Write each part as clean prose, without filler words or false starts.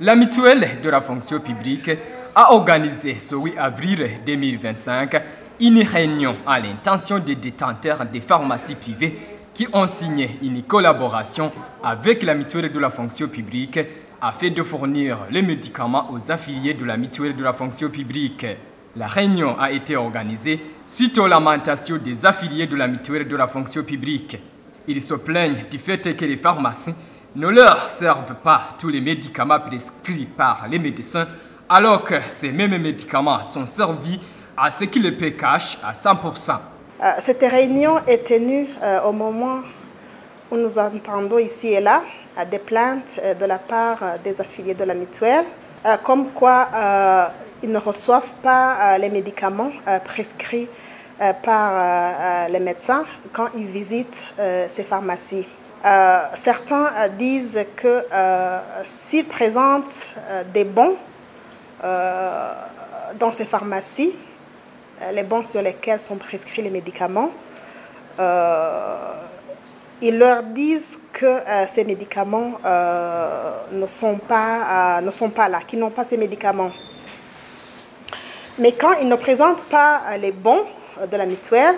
La mutuelle de la fonction publique a organisé ce 8 avril 2025 une réunion à l'intention des détenteurs des pharmacies privées qui ont signé une collaboration avec la mutuelle de la fonction publique afin de fournir les médicaments aux affiliés de la mutuelle de la fonction publique. La réunion a été organisée suite aux lamentations des affiliés de la mutuelle de la fonction publique. Ils se plaignent du fait que les pharmacies ne leur servent pas tous les médicaments prescrits par les médecins, alors que ces mêmes médicaments sont servis à ce qui les paie cash à 100%. Cette réunion est tenue au moment où nous entendons ici et là des plaintes de la part des affiliés de la mutuelle, comme quoi ils ne reçoivent pas les médicaments prescrits par les médecins quand ils visitent ces pharmacies. Certains disent que s'ils présentent des bons dans ces pharmacies, les bons sur lesquels sont prescrits les médicaments, ils leur disent que ces médicaments ne sont pas là, qu'ils n'ont pas ces médicaments. Mais quand ils ne présentent pas les bons de la mutuelle,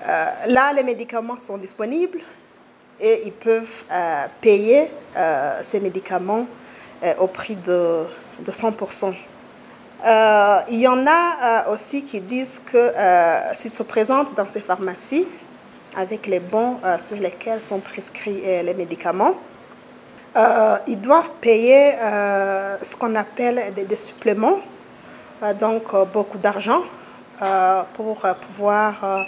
là les médicaments sont disponibles et ils peuvent payer ces médicaments au prix de 100%. Il y en a aussi qui disent que s'ils se présentent dans ces pharmacies avec les bons sur lesquels sont prescrits les médicaments, ils doivent payer ce qu'on appelle des suppléments, donc beaucoup d'argent pour pouvoir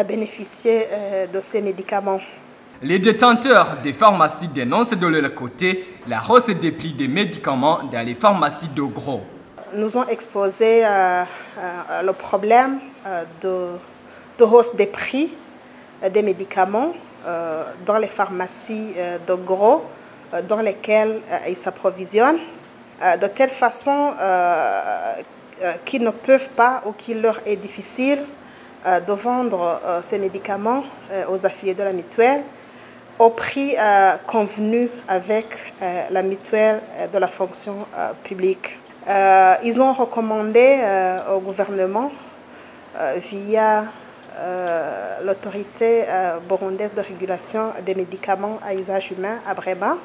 bénéficier de ces médicaments. Les détenteurs des pharmacies dénoncent de leur côté la hausse des prix des médicaments dans les pharmacies de gros. Nous ont exposé le problème de hausse des prix des médicaments dans les pharmacies de gros dans lesquelles ils s'approvisionnent, de telle façon qu'ils ne peuvent pas ou qu'il leur est difficile de vendre ces médicaments aux affiliés de la mutuelle au prix convenu avec la mutuelle de la fonction publique. Ils ont recommandé au gouvernement, via l'autorité burundaise de régulation des médicaments à usage humain, ABREMA,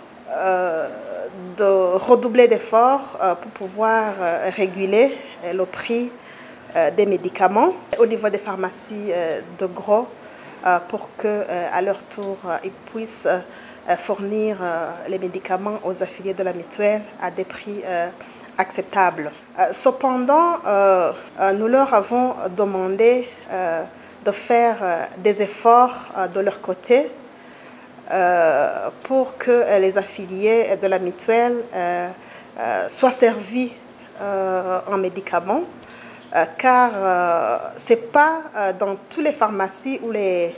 de redoubler d'efforts pour pouvoir réguler le prix des médicaments au niveau des pharmacies de gros, pour qu'à leur tour, ils puissent fournir les médicaments aux affiliés de la mutuelle à des prix acceptables. Cependant, nous leur avons demandé de faire des efforts de leur côté pour que les affiliés de la mutuelle soient servis en médicaments, car ce n'est pas dans toutes les pharmacies où les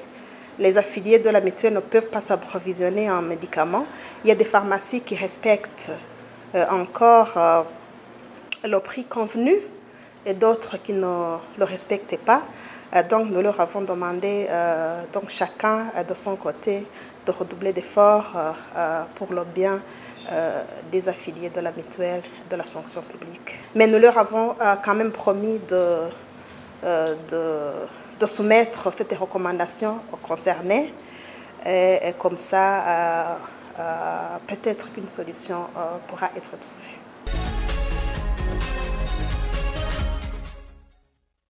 affiliés de la mutuelle ne peuvent pas s'approvisionner en médicaments. Il y a des pharmacies qui respectent encore le prix convenu et d'autres qui ne le respectent pas. Donc nous leur avons demandé, donc chacun de son côté, de redoubler d'efforts pour le bien des affiliés de la mutuelle de la fonction publique. Mais nous leur avons quand même promis de soumettre cette recommandation aux concernés et comme ça, peut-être qu'une solution pourra être trouvée.